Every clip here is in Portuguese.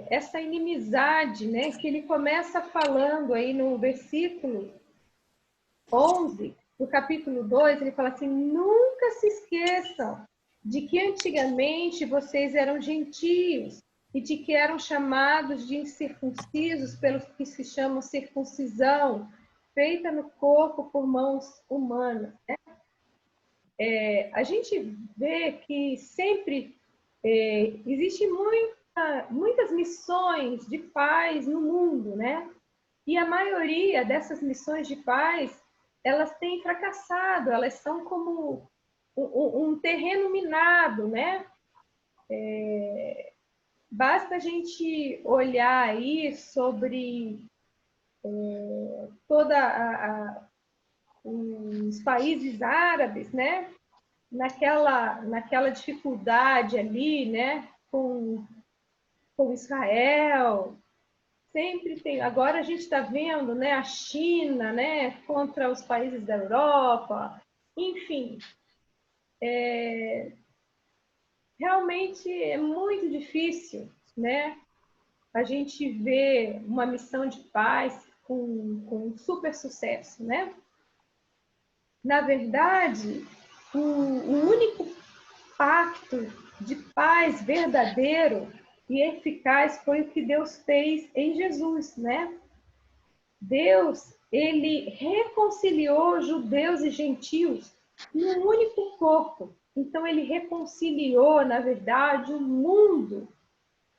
essa inimizade, né, que ele começa falando aí no versículo 11 do capítulo 2, ele fala assim: nunca se esqueçam de que antigamente vocês eram gentios e de que eram chamados de incircuncisos pelos que se chamam circuncisão, feita no corpo por mãos humanas. A gente vê que sempre existe muitas missões de paz no mundo, né? E a maioria dessas missões de paz, elas têm fracassado, elas são como um terreno minado, né? Basta a gente olhar aí sobre toda os países árabes, né? Naquela dificuldade ali, né? Com Israel, sempre tem. Agora a gente está vendo, né, a China, né, contra os países da Europa, enfim, realmente é muito difícil, né, a gente ver uma missão de paz com super sucesso, né? Na verdade, o único pacto de paz verdadeiro e eficaz foi o que Deus fez em Jesus, né? Deus, ele reconciliou judeus e gentios num único corpo. Então, ele reconciliou, na verdade, o mundo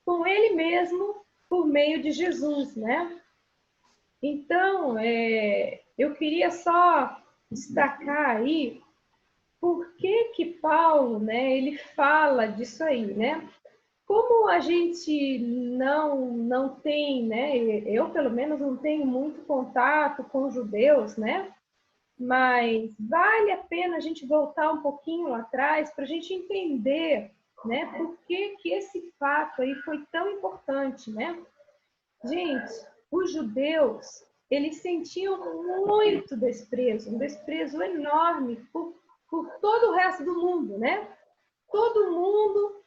com ele mesmo por meio de Jesus, né? Então, eu queria só destacar aí por que Paulo, né, ele fala disso aí, né? Como a gente não tem, né? Eu pelo menos não tenho muito contato com judeus, né? Mas vale a pena a gente voltar um pouquinho lá atrás para a gente entender, né? Por que esse fato aí foi tão importante, né? Gente, os judeus, eles sentiam muito desprezo, um desprezo enorme por todo o resto do mundo, né? Todo mundo,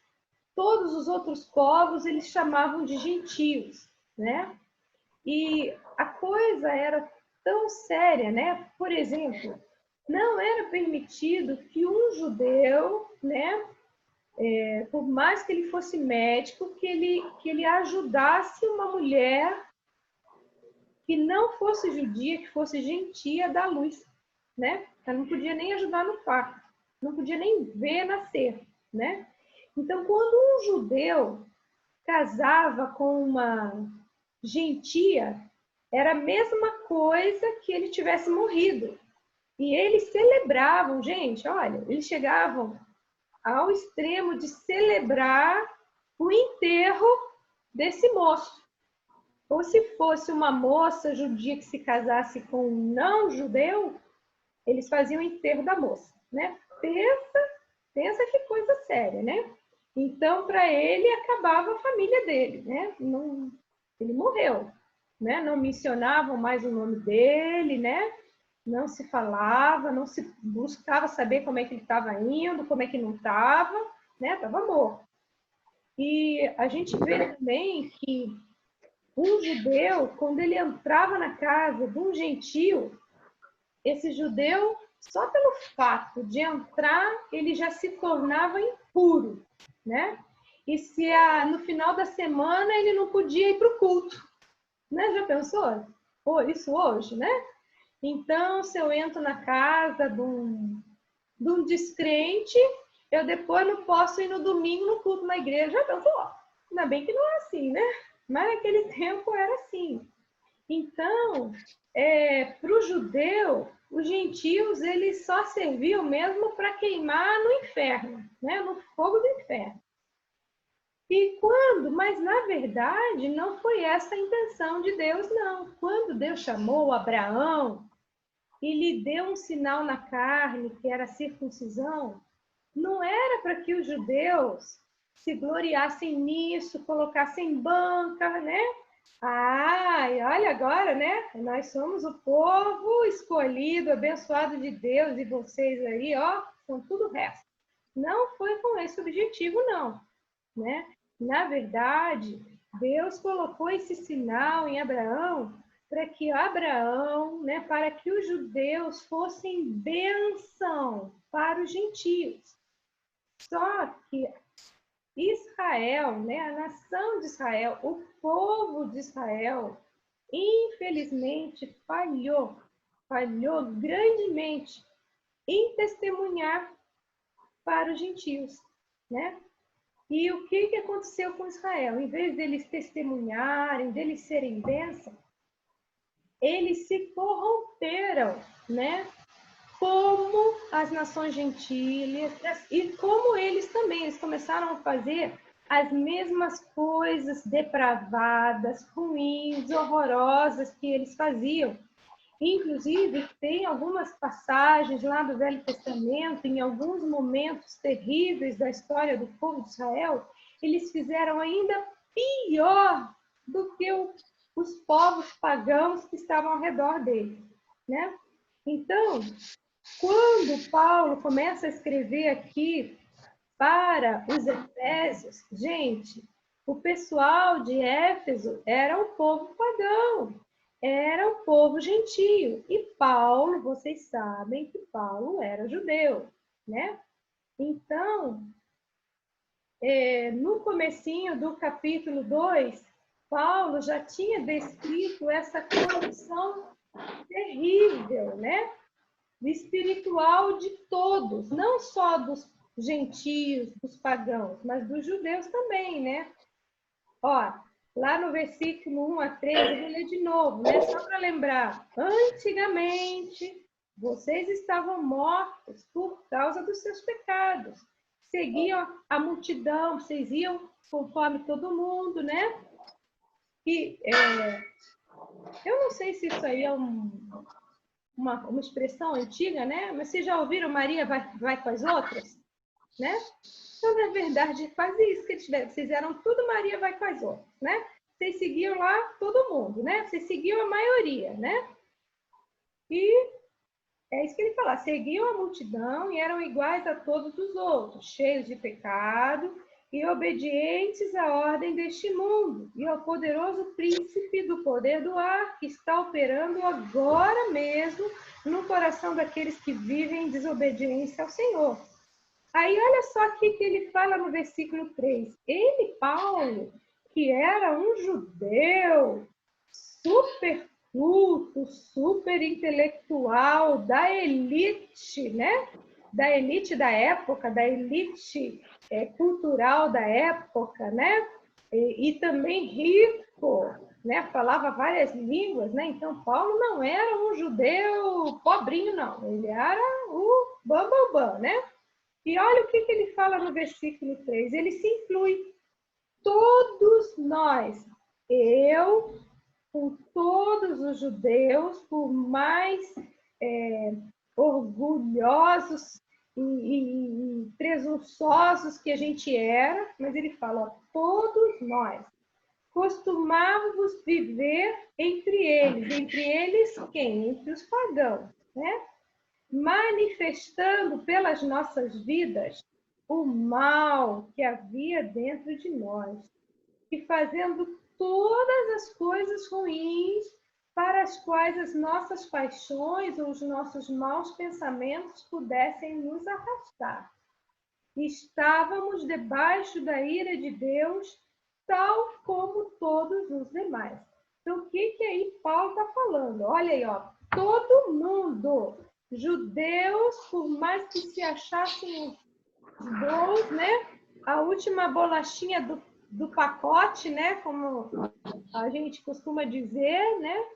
todos os outros povos, eles chamavam de gentios, né? E a coisa era tão séria, né? Por exemplo, não era permitido que um judeu, né, por mais que ele fosse médico, que ele ajudasse uma mulher que não fosse judia, que fosse gentia da luz, né? Ela não podia nem ajudar no parto, não podia nem ver nascer, né? Então, quando um judeu casava com uma gentia, era a mesma coisa que ele tivesse morrido. E eles celebravam, gente, olha, eles chegavam ao extremo de celebrar o enterro desse moço. Ou se fosse uma moça judia que se casasse com um não judeu, eles faziam o enterro da moça, né? Pensa que coisa séria, né? Então, para ele, acabava a família dele, né? Não, ele morreu, né? Não mencionavam mais o nome dele, né? Não se falava, não se buscava saber como é que ele estava indo, como é que não estava, né? Estava morto. E a gente vê também que um judeu, quando ele entrava na casa de um gentio, esse judeu, só pelo fato de entrar, ele já se tornava impuro, né? E se no final da semana ele não podia ir para o culto, né? Já pensou? Pô, isso hoje, né? Então, se eu entro na casa de um descrente, eu depois não posso ir no domingo no culto na igreja. Já pensou? Ainda bem que não é assim, né? Mas naquele tempo era assim. Então, para o judeu, os gentios eles só serviam mesmo para queimar no inferno, né? No fogo do inferno. Mas na verdade não foi essa a intenção de Deus, não. Quando Deus chamou Abraão e lhe deu um sinal na carne, que era a circuncisão, não era para que os judeus se gloriassem nisso, colocassem banca, né? E olha agora, né? Nós somos o povo escolhido, abençoado de Deus, e vocês aí, ó, são tudo o resto. Não foi com esse objetivo, não, né? Na verdade, Deus colocou esse sinal em Abraão para que Abraão, né, para que os judeus fossem bênção para os gentios. Só que Israel, né, a nação de Israel, o povo de Israel, infelizmente falhou grandemente em testemunhar para os gentios, né? E o que aconteceu com Israel? Em vez deles testemunharem, deles serem bênção, eles se corromperam, né? Como as nações gentílicas e como eles também, eles começaram a fazer as mesmas coisas depravadas, ruins, horrorosas que eles faziam. Inclusive, tem algumas passagens lá do Velho Testamento, em alguns momentos terríveis da história do povo de Israel, eles fizeram ainda pior do que os povos pagãos que estavam ao redor deles, né? Então, quando Paulo começa a escrever aqui para os Efésios, gente, o pessoal de Éfeso era o povo pagão, era o povo gentio. E Paulo, vocês sabem que Paulo era judeu, né? Então, no comecinho do capítulo 2, Paulo já tinha descrito essa condição terrível, né? Espiritual de todos, não só dos gentios, dos pagãos, mas dos judeus também, né? Ó, lá no versículo 1 a 3, eu vou ler de novo, né? Só para lembrar. Antigamente, vocês estavam mortos por causa dos seus pecados. Seguiam a multidão, vocês iam conforme todo mundo, né? E eu não sei se isso aí é uma expressão antiga, né? Mas vocês já ouviram Maria vai com as outras? Né? Então, na verdade, é quase isso que eles fizeram. Tudo Maria vai com as outras, né? Vocês seguiam lá todo mundo, né? Vocês seguiam a maioria, né? E é isso que ele fala. Seguiam a multidão e eram iguais a todos os outros, cheios de pecado e obedientes à ordem deste mundo e ao poderoso príncipe do poder do ar, que está operando agora mesmo no coração daqueles que vivem em desobediência ao Senhor. Aí, olha só aqui que ele fala no versículo 3. Ele, Paulo, que era um judeu super culto, super intelectual, da elite, né? Da elite da época, da elite cultural da época, né? E também rico, né? Falava várias línguas, né? Então, Paulo não era um judeu pobrinho, não. Ele era o bambambam, né? E olha o que ele fala no versículo 3. Ele se inclui. Todos nós, eu, com todos os judeus, por mais orgulhosos e presunçosos que a gente era, mas ele fala, ó, todos nós costumávamos viver entre eles. Entre eles quem? Entre os pagãos, né? Manifestando pelas nossas vidas o mal que havia dentro de nós e fazendo todas as coisas ruins para as quais as nossas paixões ou os nossos maus pensamentos pudessem nos arrastar. Estávamos debaixo da ira de Deus, tal como todos os demais. Então, o que aí Paulo está falando? Olha aí, ó, todo mundo, judeus, por mais que se achassem os bons, né? A última bolachinha do pacote, né? Como a gente costuma dizer, né?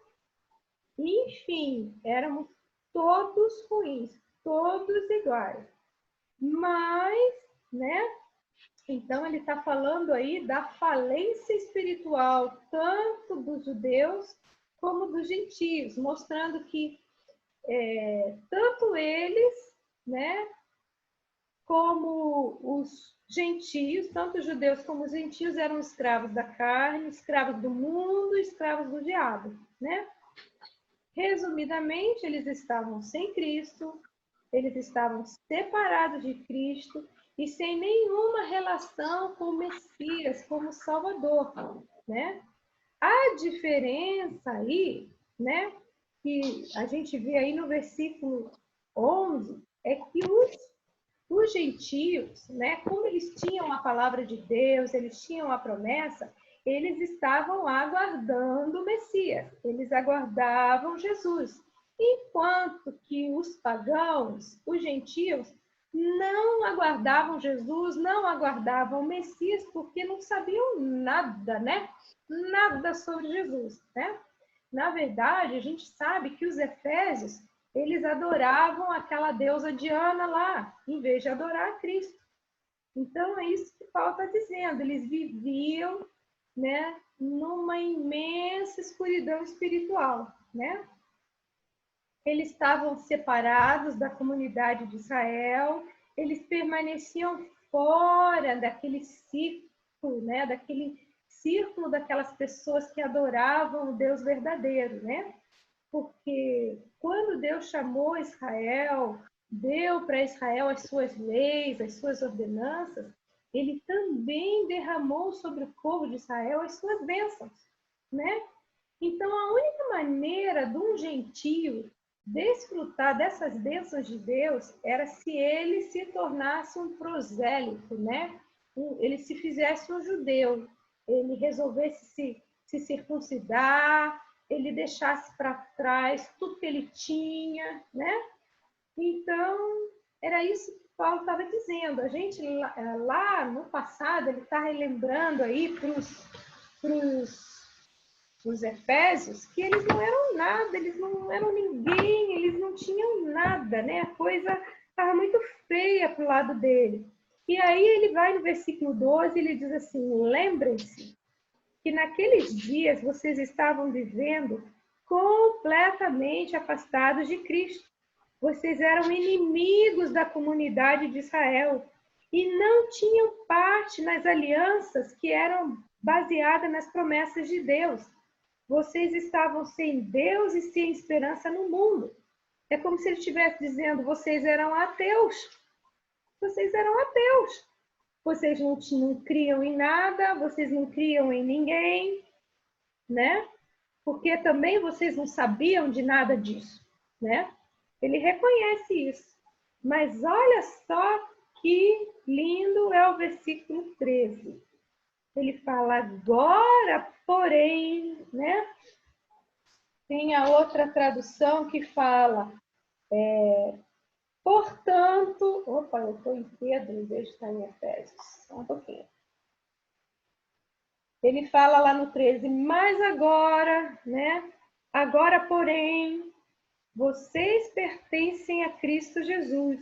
Enfim, éramos todos ruins, todos iguais. Mas, né? Então, ele está falando aí da falência espiritual, tanto dos judeus como dos gentios, mostrando que tanto eles, né, como os gentios, tanto os judeus como os gentios eram escravos da carne, escravos do mundo, escravos do diabo, né? Resumidamente, eles estavam sem Cristo, eles estavam separados de Cristo e sem nenhuma relação com o Messias como Salvador, né? A diferença aí, né, que a gente vê aí no versículo 11, é que os gentios, né, como eles tinham a palavra de Deus, eles tinham a promessa, eles estavam aguardando o Messias, eles aguardavam Jesus. Enquanto que os pagãos, os gentios, não aguardavam Jesus, não aguardavam o Messias, porque não sabiam nada, né? Nada sobre Jesus, né? Na verdade, a gente sabe que os efésios, eles adoravam aquela deusa Diana lá, em vez de adorar a Cristo. Então, é isso que Paulo está dizendo. Eles viviam, né, numa imensa escuridão espiritual, né? Eles estavam separados da comunidade de Israel, eles permaneciam fora daquele círculo, né, daquele círculo daquelas pessoas que adoravam o Deus verdadeiro, né? Porque quando Deus chamou Israel, deu para Israel as suas leis, as suas ordenanças, ele também derramou sobre o povo de Israel as suas bênçãos, né? Então, a única maneira de um gentio desfrutar dessas bênçãos de Deus era se ele se tornasse um prosélito, né? Ele se fizesse um judeu, ele resolvesse se circuncidar, ele deixasse para trás tudo que ele tinha, né? Então, era isso que Paulo estava dizendo. A gente, lá no passado, ele está relembrando aí para os Efésios que eles não eram nada, eles não eram ninguém, eles não tinham nada, né? A coisa estava muito feia para o lado dele. E aí ele vai no versículo 12 e ele diz assim: lembrem-se que naqueles dias vocês estavam vivendo completamente afastados de Cristo. Vocês eram inimigos da comunidade de Israel e não tinham parte nas alianças que eram baseadas nas promessas de Deus. Vocês estavam sem Deus e sem esperança no mundo. É como se ele estivesse dizendo: vocês eram ateus. Vocês eram ateus. Vocês não criam em nada, vocês não criam em ninguém, né? Porque também vocês não sabiam de nada disso, né? Ele reconhece isso. Mas olha só que lindo é o versículo 13. Ele fala: agora, porém, né? Tem a outra tradução que fala, portanto... Opa, eu estou em Pedro, em vez de estar em Efésios. Só um pouquinho. Ele fala lá no 13, mas agora, né? Agora, porém, vocês pertencem a Cristo Jesus.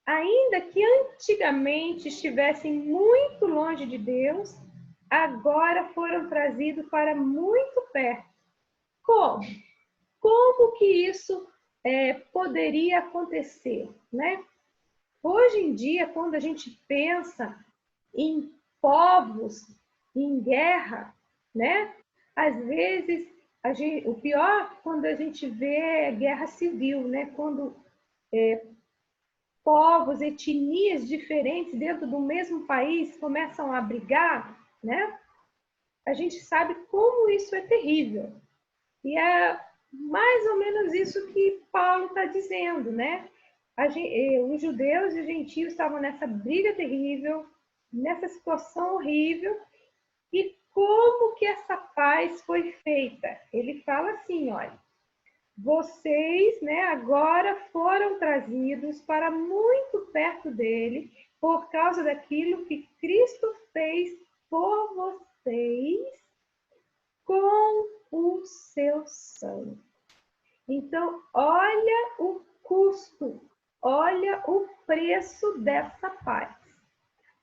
Ainda que antigamente estivessem muito longe de Deus, agora foram trazidos para muito perto. Como? Como que isso poderia acontecer, né? Hoje em dia, quando a gente pensa em povos em guerra, né? Às vezes, o pior quando a gente vê guerra civil, né? Quando povos, etnias diferentes dentro do mesmo país começam a brigar, né? A gente sabe como isso é terrível. E é mais ou menos isso que Paulo está dizendo, né? Os judeus e os gentios estavam nessa briga terrível, nessa situação horrível. E como que essa paz foi feita? Ele fala assim, olha, vocês, né, agora foram trazidos para muito perto dele por causa daquilo que Cristo fez por vocês com o seu sangue. Então, olha o custo, olha o preço dessa paz.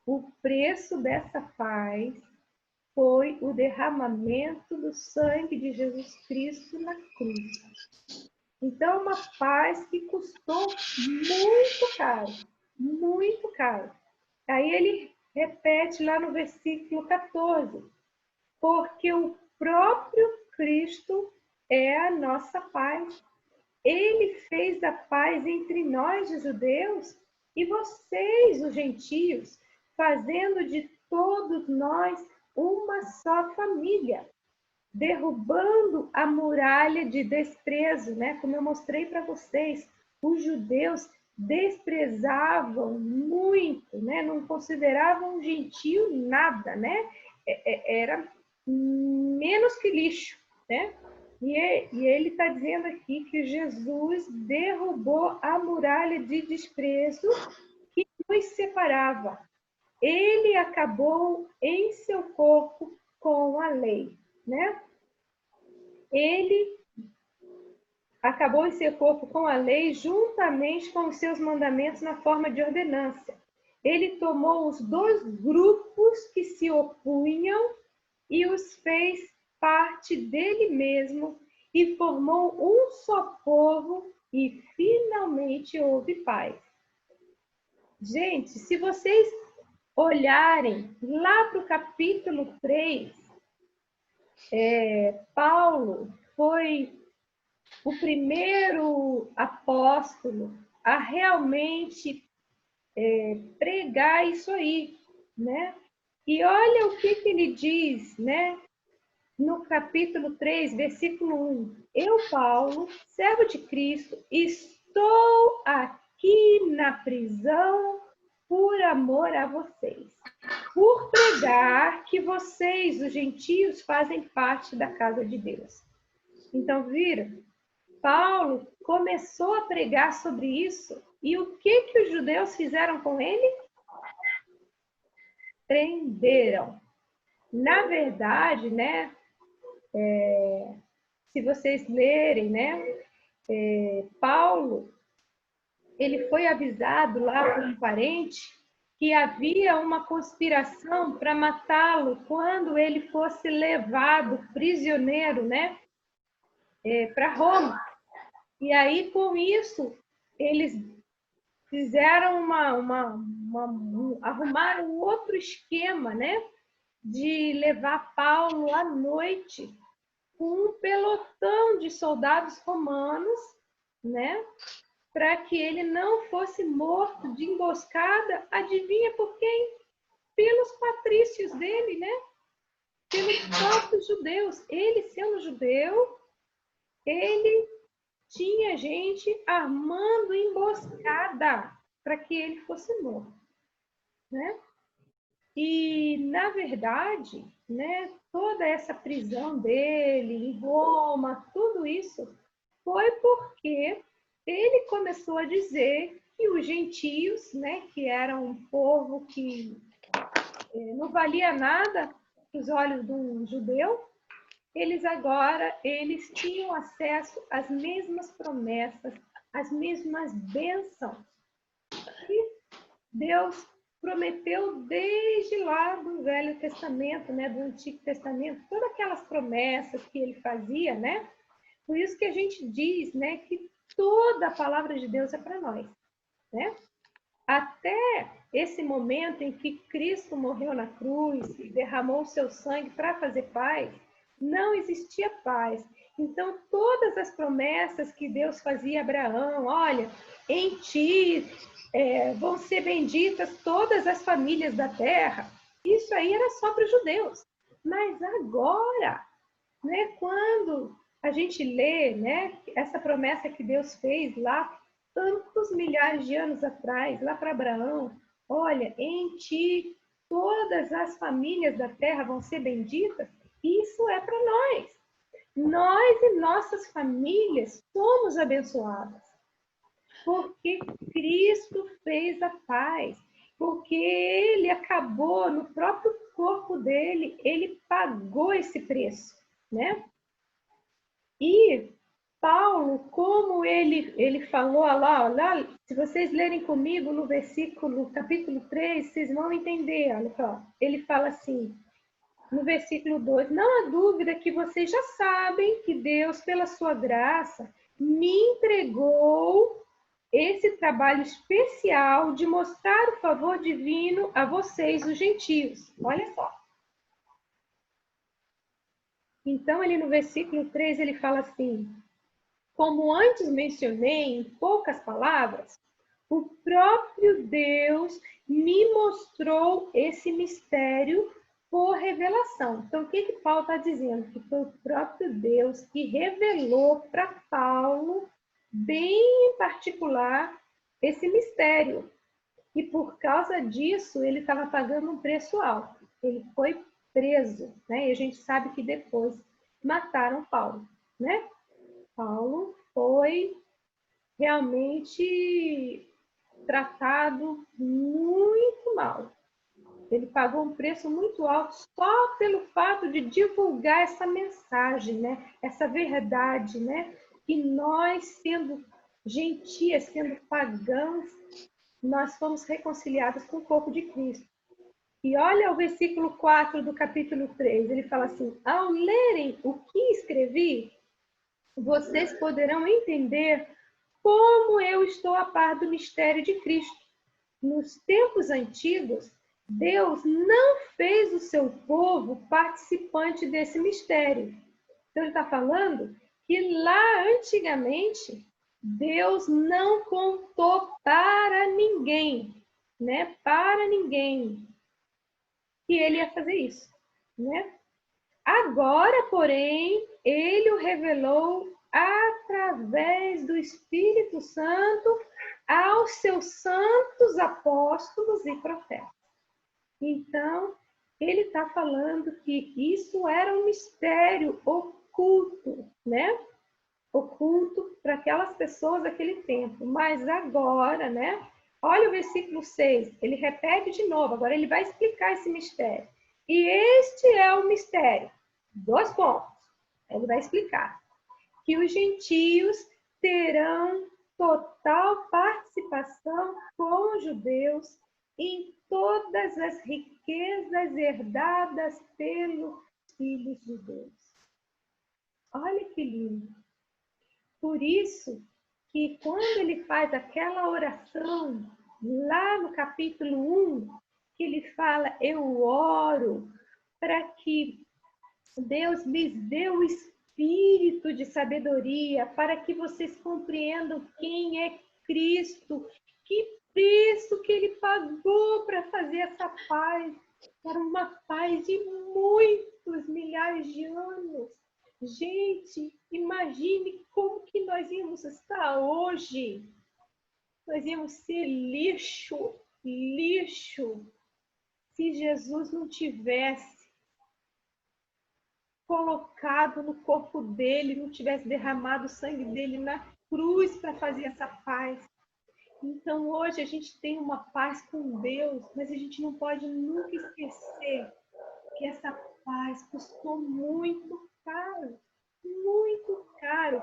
O preço dessa paz foi o derramamento do sangue de Jesus Cristo na cruz. Então, uma paz que custou muito caro, muito caro. Aí ele repete lá no versículo 14, porque o próprio Cristo é a nossa paz. Ele fez a paz entre nós, os judeus, E vocês, os gentios, fazendo de todos nós uma só família, derrubando a muralha de desprezo, né? Como eu mostrei para vocês, os judeus desprezavam muito, né? Não consideravam um gentio nada, né? Era menos que lixo, né? E ele está dizendo aqui que Jesus derrubou a muralha de desprezo que nos separava. Ele acabou em seu corpo com a lei, né? Ele acabou em seu corpo com a lei, juntamente com os seus mandamentos na forma de ordenança. Ele tomou os dois grupos que se opunham e os fez parte dele mesmo e formou um só povo e finalmente houve paz. Gente, se vocês olharem lá para o capítulo 3, Paulo foi o primeiro apóstolo a realmente pregar isso aí, né? E olha o que ele diz, né? No capítulo 3, versículo 1. Eu, Paulo, servo de Cristo, estou aqui na prisão por amor a vocês, por pregar que vocês, os gentios, fazem parte da casa de Deus. Então, viram? Paulo começou a pregar sobre isso. E o que os judeus fizeram com ele? Prenderam. Na verdade, né? Se vocês lerem, né? Paulo, ele foi avisado lá por um parente que havia uma conspiração para matá-lo quando ele fosse levado prisioneiro, né? Para Roma. E aí, com isso, eles fizeram arrumaram um outro esquema, né? De levar Paulo à noite com um pelotão de soldados romanos, né? Para que ele não fosse morto de emboscada, adivinha por quem? Pelos patrícios dele, né? Pelos próprios judeus. Ele, sendo judeu, ele tinha gente armando emboscada para que ele fosse morto, né? E, na verdade, né, toda essa prisão dele em Roma, tudo isso foi porque ele começou a dizer que os gentios, né, que eram um povo que não valia nada aos olhos de um judeu, eles tinham acesso às mesmas promessas, às mesmas bênçãos que Deus prometeu desde lá do Velho Testamento, né, do Antigo Testamento, todas aquelas promessas que ele fazia, né? Por isso que a gente diz, né, que toda a palavra de Deus é para nós, né? Até esse momento em que Cristo morreu na cruz e derramou o seu sangue para fazer paz, não existia paz. Então, todas as promessas que Deus fazia a Abraão, olha, em ti vão ser benditas todas as famílias da terra, isso aí era só para os judeus. Mas agora, né, quando a gente lê, né, essa promessa que Deus fez lá tantos milhares de anos atrás, lá para Abraão, olha, em ti todas as famílias da terra vão ser benditas, isso é para nós. Nós e nossas famílias somos abençoadas, porque Cristo fez a paz, porque ele acabou no próprio corpo dele, ele pagou esse preço, né? E Paulo, como ele falou lá, se vocês lerem comigo no versículo, capítulo 3, vocês vão entender, olha só. Ele fala assim, no versículo 2, não há dúvida que vocês já sabem que Deus, pela sua graça, me entregou esse trabalho especial de mostrar o favor divino a vocês, os gentios. Olha só. Então, ali no versículo 3, ele fala assim, como antes mencionei em poucas palavras, o próprio Deus me mostrou esse mistério por revelação. Então, o que Paulo está dizendo? Que foi o próprio Deus que revelou para Paulo, bem em particular, esse mistério. E por causa disso, ele estava pagando um preço alto. Ele foi preso, né? E a gente sabe que depois mataram Paulo, né? Paulo foi realmente tratado muito mal. Ele pagou um preço muito alto só pelo fato de divulgar essa mensagem, né? Essa verdade, né? Que nós, sendo gentias, sendo pagãos, nós fomos reconciliados com o corpo de Cristo. E olha o versículo 4 do capítulo 3, ele fala assim: ao lerem o que escrevi, vocês poderão entender como eu estou a par do mistério de Cristo. Nos tempos antigos, Deus não fez o seu povo participante desse mistério. Então, ele está falando que lá antigamente, Deus não contou para ninguém, né? Para ninguém que ele ia fazer isso, né? Agora, porém, ele o revelou através do Espírito Santo aos seus santos apóstolos e profetas. Então, ele está falando que isso era um mistério oculto, né? Oculto para aquelas pessoas daquele tempo. Mas agora, né? Olha o versículo 6, ele repete de novo, agora ele vai explicar esse mistério. E este é o mistério. 2 pontos. Ele vai explicar. Que os gentios terão total participação com os judeus em todas as riquezas herdadas pelos filhos de Deus. Olha que lindo. Por isso que quando ele faz aquela oração, lá no capítulo 1, que ele fala, eu oro para que Deus lhes dê o espírito de sabedoria, para que vocês compreendam quem é Cristo, que preço que ele pagou para fazer essa paz. Era uma paz de muitos milhares de anos. Gente, imagine como que nós íamos estar hoje. Nós íamos ser lixo, lixo, se Jesus não tivesse colocado no corpo dele, não tivesse derramado o sangue dele na cruz para fazer essa paz. Então, hoje a gente tem uma paz com Deus, mas a gente não pode nunca esquecer que essa paz custou muito caro, muito caro.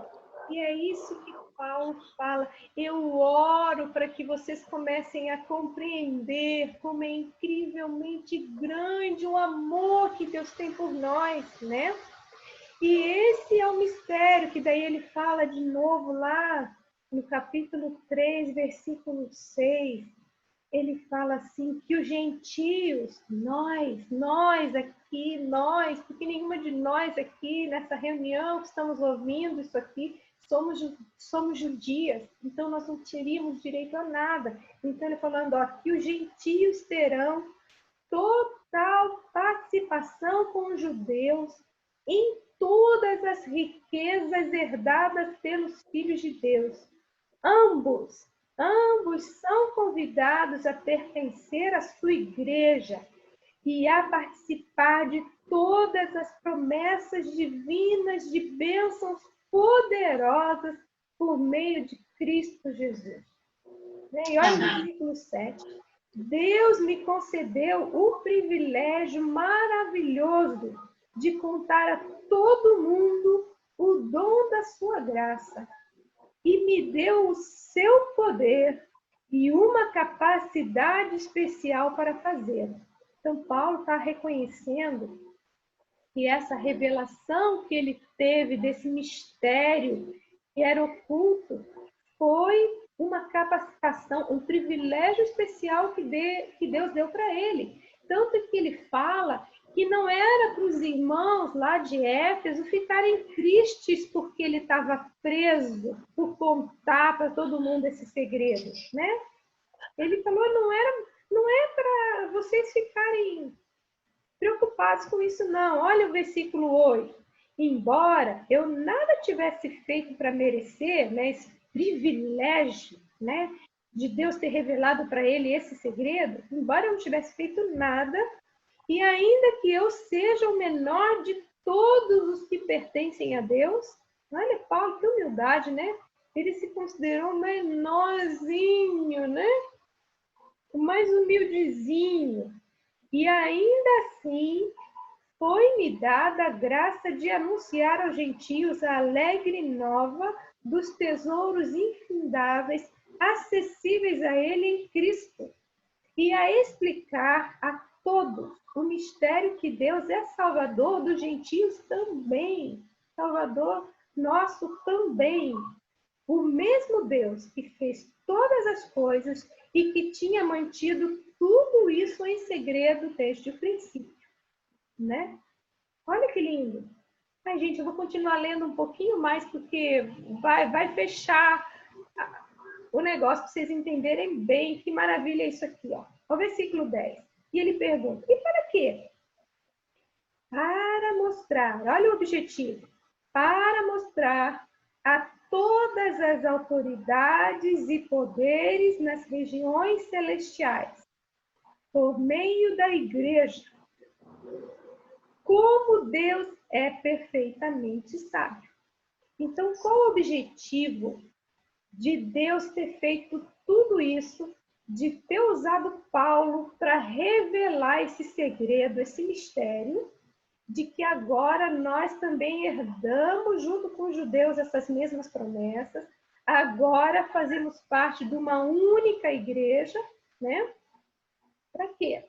E é isso que Paulo fala. Eu oro para que vocês comecem a compreender como é incrivelmente grande o amor que Deus tem por nós, né? E esse é o mistério que daí ele fala de novo lá no capítulo 3, versículo 6. Ele fala assim, que os gentios, nós aqui, nós, porque nenhuma de nós aqui nessa reunião que estamos ouvindo isso aqui, somos judias, então nós não teríamos direito a nada. Então ele falando, ó, que os gentios terão total participação com os judeus em todas as riquezas herdadas pelos filhos de Deus. Ambos são convidados a pertencer à sua igreja e a participar de todas as promessas divinas de bênçãos poderosas por meio de Cristo Jesus. E olha o versículo 7. Deus me concedeu o privilégio maravilhoso de contar a todo mundo o dom da sua graça e me deu o seu poder e uma capacidade especial para fazê-lo. Então, Paulo está reconhecendo que essa revelação que ele teve desse mistério que era oculto foi uma capacitação, um privilégio especial que Deus deu para ele. Tanto que ele fala que não era para os irmãos lá de Éfeso ficarem tristes porque ele estava preso, por contar para todo mundo esse segredo, né? Ele falou, não é para vocês ficarem preocupados com isso, não. Olha o versículo 8. Embora eu nada tivesse feito para merecer, né, esse privilégio, né, de Deus ter revelado para ele esse segredo, embora eu não tivesse feito nada, e ainda que eu seja o menor de todos os que pertencem a Deus, olha, Paulo, que humildade, né? Ele se considerou menorzinho, né? O mais humildezinho. E ainda assim, foi-me dada a graça de anunciar aos gentios a alegre nova dos tesouros infindáveis, acessíveis a ele em Cristo, e a explicar a todos o mistério que Deus é Salvador dos gentios também, Salvador nosso também. O mesmo Deus que fez todas as coisas e que tinha mantido tudo isso em segredo desde o princípio, né? Olha que lindo. Ai, gente, eu vou continuar lendo um pouquinho mais, porque vai fechar o negócio para vocês entenderem bem que maravilha é isso aqui, ó. O versículo 10. E ele pergunta, e para quê? Para mostrar, olha o objetivo, para mostrar a todas as autoridades e poderes nas regiões celestiais, por meio da igreja, como Deus é perfeitamente sábio. Então, qual o objetivo de Deus ter feito tudo isso, de ter usado Paulo para revelar esse segredo, esse mistério, de que agora nós também herdamos, junto com os judeus, essas mesmas promessas, agora fazemos parte de uma única igreja, né? Para quê?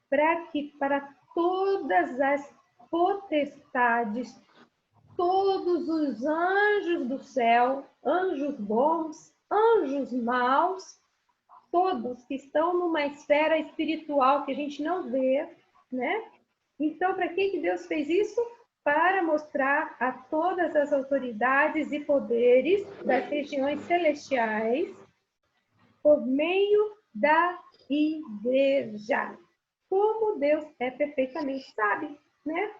Para todas as potestades, todos os anjos do céu, anjos bons, anjos maus, todos que estão numa esfera espiritual que a gente não vê, né? Então, para que Deus fez isso? Para mostrar a todas as autoridades e poderes das regiões celestiais por meio da igreja. Como Deus é perfeitamente sábio, né?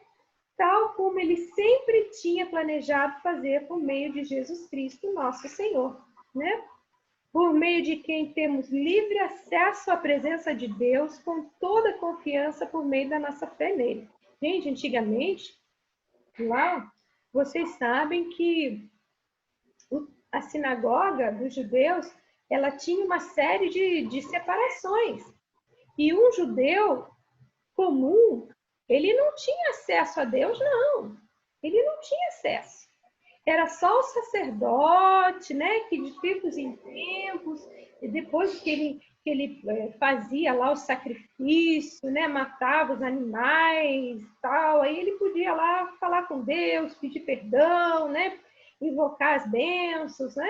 Tal como ele sempre tinha planejado fazer por meio de Jesus Cristo, nosso Senhor, né? Por meio de quem temos livre acesso à presença de Deus com toda confiança por meio da nossa fé nele. Gente, antigamente, lá, vocês sabem que a sinagoga dos judeus, ela tinha uma série de separações. E um judeu comum, ele não tinha acesso a Deus, não. Ele não tinha acesso. Era só o sacerdote, né, que de tempos em tempos, depois que ele fazia lá o sacrifício, né, matava os animais e tal, aí ele podia lá falar com Deus, pedir perdão, né, invocar as bênçãos, né?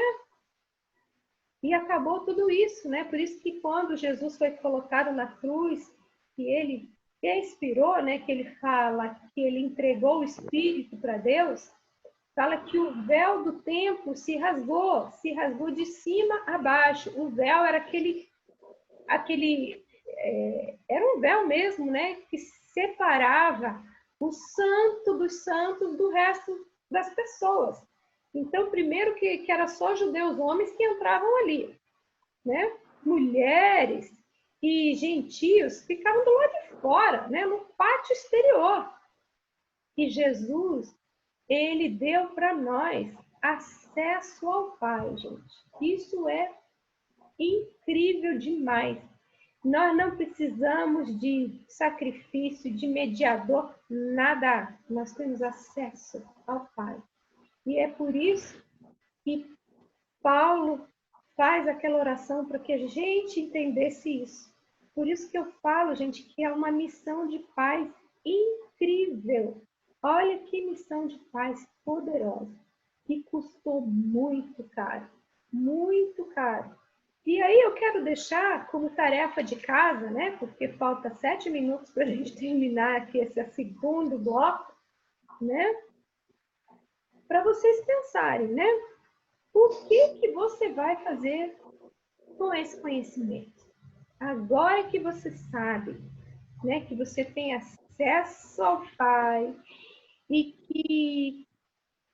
E acabou tudo isso, né? Por isso que quando Jesus foi colocado na cruz, que ele expirou, né, que ele fala que ele entregou o Espírito para Deus, fala que o véu do templo se rasgou de cima a baixo. O véu era era um véu mesmo, né, que separava o santo dos santos do resto das pessoas. Então, primeiro que era só judeus homens que entravam ali, né? Mulheres e gentios ficavam do lado de fora, né, no pátio exterior. E Jesus, ele deu para nós acesso ao Pai, gente. Isso é incrível demais. Nós não precisamos de sacrifício, de mediador, nada. Nós temos acesso ao Pai. E é por isso que Paulo faz aquela oração para que a gente entendesse isso. Por isso que eu falo, gente, que é uma missão de paz incrível. Olha que missão de paz poderosa. E custou muito caro. Muito caro. E aí eu quero deixar como tarefa de casa, né? Porque falta 7 minutos para a gente terminar aqui esse segundo bloco, né? Para vocês pensarem, né? Por que você vai fazer com esse conhecimento. Agora que você sabe, né, que você tem acesso ao Pai e que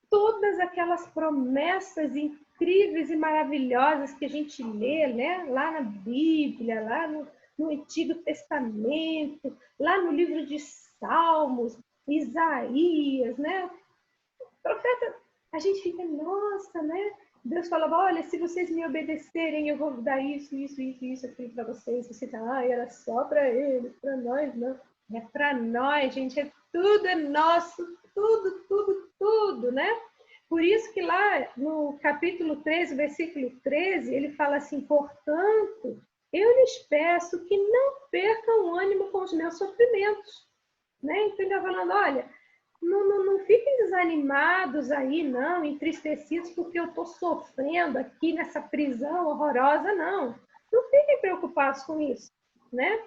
todas aquelas promessas incríveis e maravilhosas que a gente lê, né, lá na Bíblia, lá no Antigo Testamento, lá no livro de Salmos, Isaías, né? Profeta, a gente fica, nossa, né? Deus falava, olha, se vocês me obedecerem, eu vou dar isso, isso, isso, isso aqui para vocês. Você fala, era só para eles, para nós, não. É para nós, gente, tudo é nosso, tudo, tudo, tudo, né? Por isso que lá no capítulo 13, versículo 13, ele fala assim, portanto, eu lhes peço que não percam o ânimo com os meus sofrimentos. Né? Então ele está falando, olha, não fiquem desanimados aí, não, entristecidos porque eu estou sofrendo aqui nessa prisão horrorosa, não. Não fiquem preocupados com isso, né?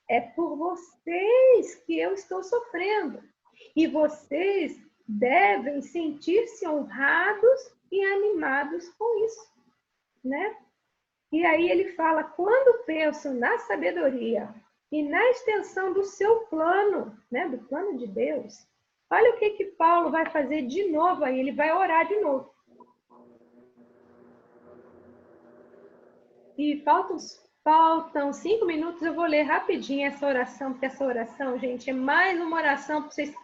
É por vocês que eu estou sofrendo. E vocês devem sentir-se honrados e animados com isso, né? E aí ele fala, quando penso na sabedoria e na extensão do seu plano, né, do plano de Deus, olha o que Paulo vai fazer de novo aí, ele vai orar de novo. E faltam 5 minutos, eu vou ler rapidinho essa oração, porque essa oração, gente, é mais uma oração para vocês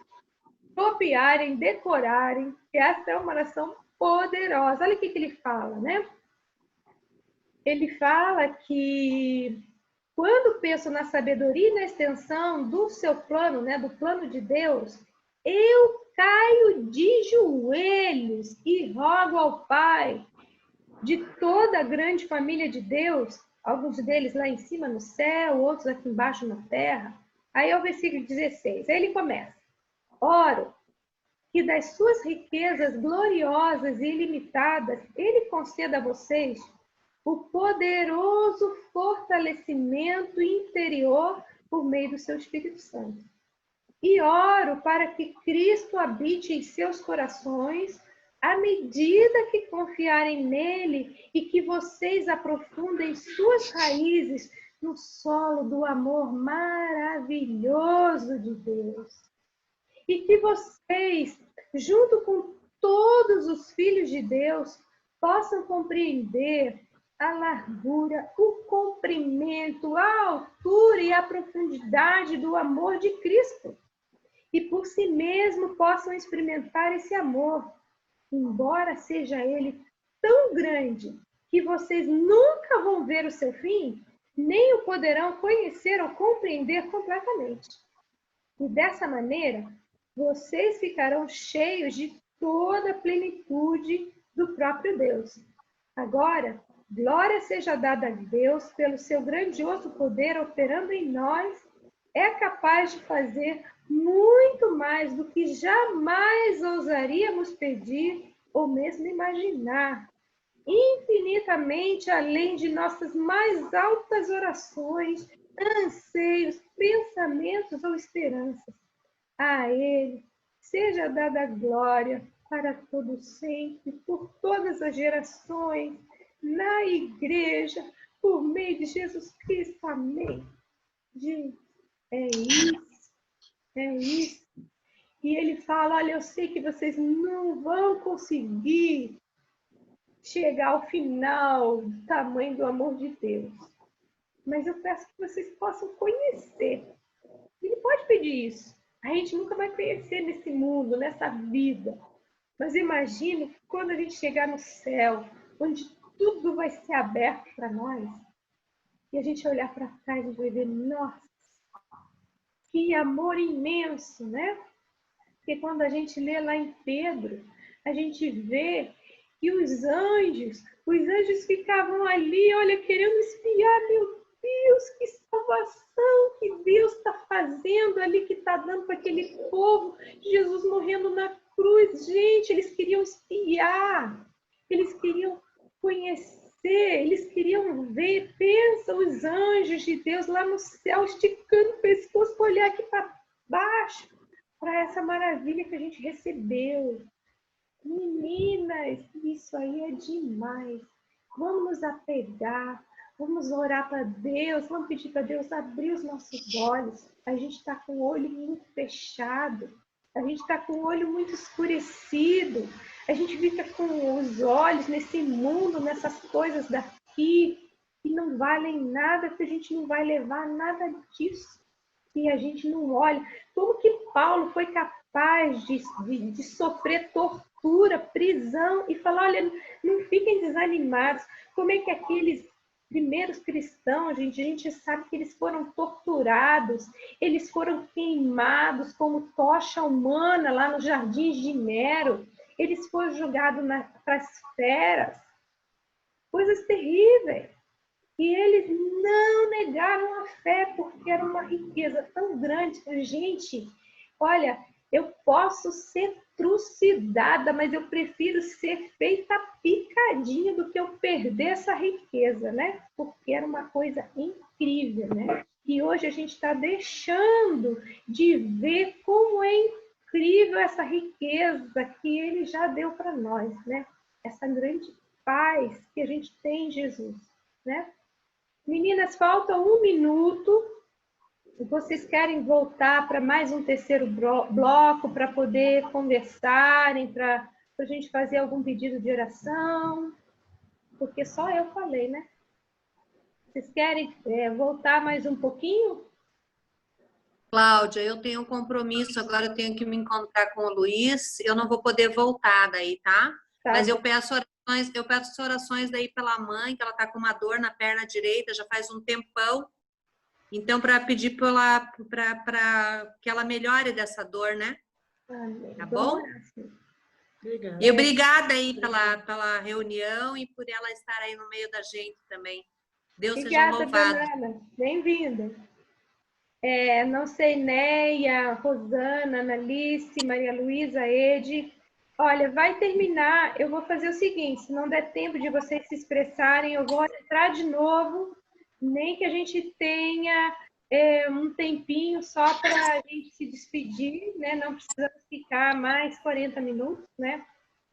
copiarem, decorarem, que essa é uma oração poderosa. Olha o que ele fala, né? Ele fala que quando penso na sabedoria e na extensão do seu plano, né, do plano de Deus, eu caio de joelhos e rogo ao Pai de toda a grande família de Deus, alguns deles lá em cima no céu, outros aqui embaixo na terra. Aí é o versículo 16, aí ele começa. Oro que das suas riquezas gloriosas e ilimitadas, ele conceda a vocês o poderoso fortalecimento interior por meio do seu Espírito Santo. E oro para que Cristo habite em seus corações à medida que confiarem nele e que vocês aprofundem suas raízes no solo do amor maravilhoso de Deus. E que vocês, junto com todos os filhos de Deus, possam compreender a largura, o comprimento, a altura e a profundidade do amor de Cristo. E por si mesmo possam experimentar esse amor, embora seja ele tão grande que vocês nunca vão ver o seu fim, nem o poderão conhecer ou compreender completamente. E dessa maneira, vocês ficarão cheios de toda a plenitude do próprio Deus. Agora, glória seja dada a Deus pelo seu grandioso poder operando em nós, é capaz de fazer muito mais do que jamais ousaríamos pedir ou mesmo imaginar, infinitamente além de nossas mais altas orações, anseios, pensamentos ou esperanças. A Ele seja dada a glória para todo sempre, por todas as gerações, na igreja, por meio de Jesus Cristo. Amém. Gente, é isso, é isso. E ele fala, olha, eu sei que vocês não vão conseguir chegar ao final do tamanho do amor de Deus, mas eu peço que vocês possam conhecer. Ele pode pedir isso. A gente nunca vai conhecer nesse mundo, nessa vida. Mas imagine que quando a gente chegar no céu, onde tudo vai ser aberto para nós, e a gente olhar para trás e vai ver, nossa, que amor imenso, né? Porque quando a gente lê lá em Pedro, a gente vê que os anjos ficavam ali, olha, querendo espiar, meu Deus, que salvação que Deus está fazendo ali, que está dando para aquele povo, Jesus morrendo na cruz. Gente, eles queriam espiar, eles queriam conhecer, eles queriam ver. Pensa os anjos de Deus lá no céu, esticando o pescoço para olhar aqui para baixo, para essa maravilha que a gente recebeu. Meninas, isso aí é demais. Vamos nos apegar, Vamos orar para Deus, vamos pedir para Deus abrir os nossos olhos. A gente está com o olho muito fechado, a gente está com o olho muito escurecido, a gente fica com os olhos nesse mundo, nessas coisas daqui, que não valem nada, que a gente não vai levar nada disso, que a gente não olha. Como que Paulo foi capaz de sofrer tortura, prisão, e falar, olha, não fiquem desanimados. Como é que aqueles primeiros cristãos, gente, a gente sabe que eles foram torturados, eles foram queimados como tocha humana lá nos jardins de Nero, eles foram jogados para as feras, coisas terríveis. E eles não negaram a fé, porque era uma riqueza tão grande. Gente, olha, eu posso ser trucidada, mas eu prefiro ser feita picadinha do que eu perder essa riqueza, né? Porque era uma coisa incrível, né? E hoje a gente está deixando de ver como é incrível essa riqueza que ele já deu para nós, né? Essa grande paz que a gente tem em Jesus, né? Meninas, falta 1 minuto. Vocês querem voltar para mais um terceiro bloco para poder conversarem, para a gente fazer algum pedido de oração? Porque só eu falei, né? Vocês querem voltar mais um pouquinho? Cláudia, eu tenho um compromisso, agora eu tenho que me encontrar com o Luiz, eu não vou poder voltar daí, tá? Mas eu peço orações daí pela mãe, que ela tá com uma dor na perna direita, já faz um tempão. Então, para pedir para que ela melhore dessa dor, né? Amém. Tá bom? Obrigada. E obrigada aí pela reunião e por ela estar aí no meio da gente também. Deus seja louvado. Obrigada, bem-vinda. Não sei, Neia, Rosana, Analice, Maria Luísa, Ede. Olha, vai terminar. Eu vou fazer o seguinte: se não der tempo de vocês se expressarem, eu vou entrar de novo, nem que a gente tenha um tempinho só para a gente se despedir, né? Não precisamos ficar mais 40 minutos, né?